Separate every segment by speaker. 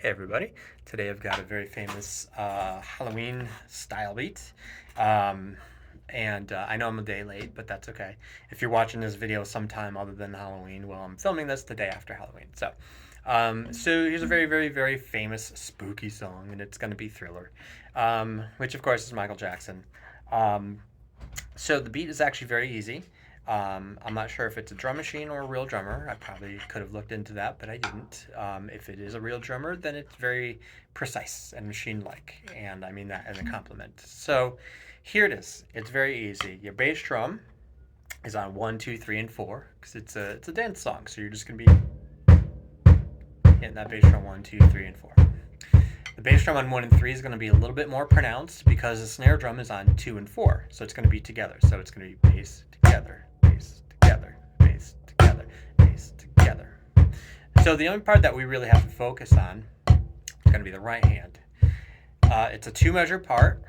Speaker 1: Hey everybody, today I've got a very famous Halloween style beat. Um, I know I'm a day late, but that's okay. If you're watching this video sometime other than Halloween, well, I'm filming this the day after Halloween. So here's a very, very, very famous spooky song, and it's going to be Thriller, which of course is Michael Jackson. Um, so the beat is actually very easy. I'm not sure if it's a drum machine or a real drummer. I probably could have looked into that, but I didn't. If it is a real drummer, then it's very precise and machine-like, and I mean that as a compliment. So here it is. It's very easy. Your bass drum is on 1, 2, 3, and 4 because it's a dance song. So you're just gonna be hitting that bass drum 1, 2, 3, and 4. The bass drum on 1 and 3 is going to be a little bit more pronounced because the snare drum is on 2 and 4. So it's going to be together. So it's going to be bass together, bass together, bass together, bass together. So the only part that we really have to focus on is going to be the right hand. It's a 2-measure part,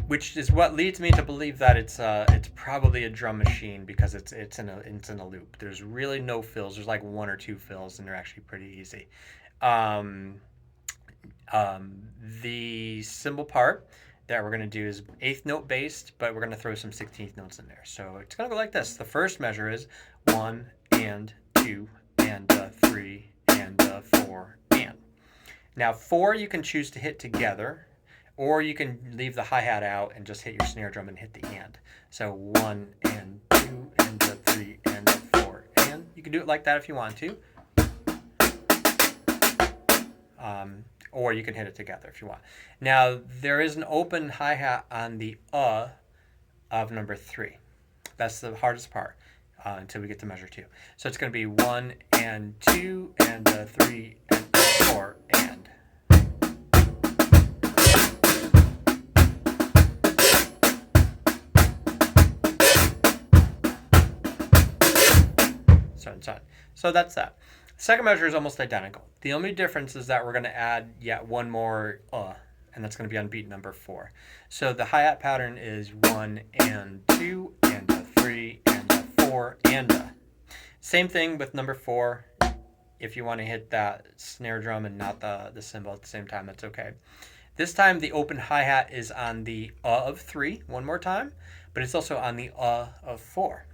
Speaker 1: which is what leads me to believe that it's probably a drum machine because it's in a loop. There's really no fills. There's like 1 or 2 fills, and they're actually pretty easy. The cymbal part that we're going to do is 8th note based, but we're going to throw some 16th notes in there. So it's going to go like this. The first measure is 1 and 2 and 3 and 4 and. Now 4 you can choose to hit together, or you can leave the hi-hat out and just hit your snare drum and hit the and. So 1 and 2 and 3 and 4 and. You can do it like that if you want to. Or you can hit it together if you want. Now, there is an open hi-hat on the of number 3. That's the hardest part until we get to measure 2. So it's going to be 1 and 2 and 3 and 4 and. So and so on. So that's that. Second measure is almost identical. The only difference is that we're going to add yet one more and that's going to be on beat number 4. So the hi-hat pattern is 1 and 2 and 3 and 4 and. Same thing with number 4. If you want to hit that snare drum and not the cymbal at the same time, that's okay. This time the open hi-hat is on the of 3 one more time, but it's also on the of 4.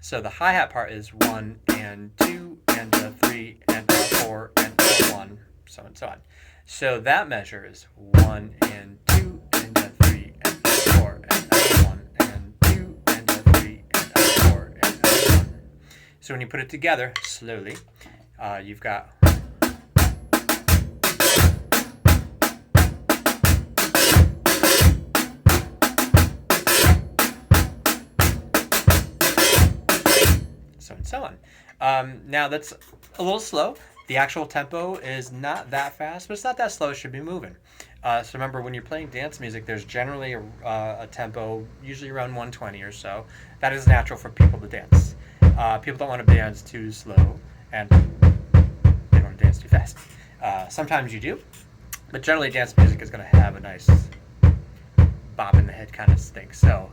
Speaker 1: So the hi-hat part is 1 and 2 and 3 and 4 and 1, so and so on. So that measure is 1 and 2 and 3 and 4 and 1 and 2 and 3 and 4 and 1. So when you put it together slowly, you've got. So and so on. Now that's a little slow. The actual tempo is not that fast, but it's not that slow. It should be moving. So remember, when you're playing dance music, there's generally a tempo, usually around 120 or so. That is natural for people to dance. People don't want to dance too slow, and they don't want to dance too fast. Sometimes you do, but generally dance music is going to have a nice bop in the head kind of thing. So.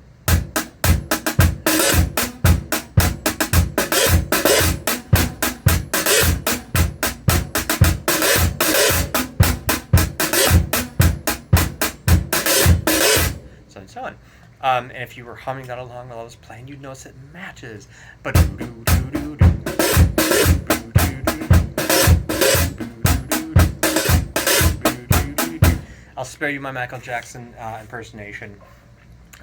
Speaker 1: And so on. And if you were humming that along while I was playing, you'd notice it matches. I'll spare you my Michael Jackson impersonation.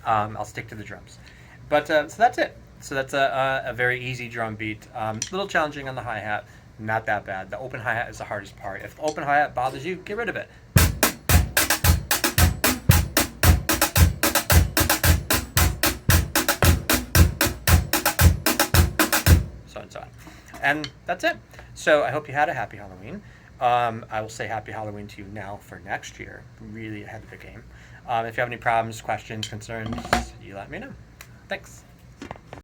Speaker 1: I'll stick to the drums. But so that's it. So that's a very easy drum beat. A little challenging on the hi-hat, not that bad. The open hi-hat is the hardest part. If the open hi-hat bothers you, get rid of it. And so on. And that's it. So I hope you had a happy Halloween. I will say happy Halloween to you now for next year. Really ahead of the game. If you have any problems, questions, concerns, you let me know. Thanks.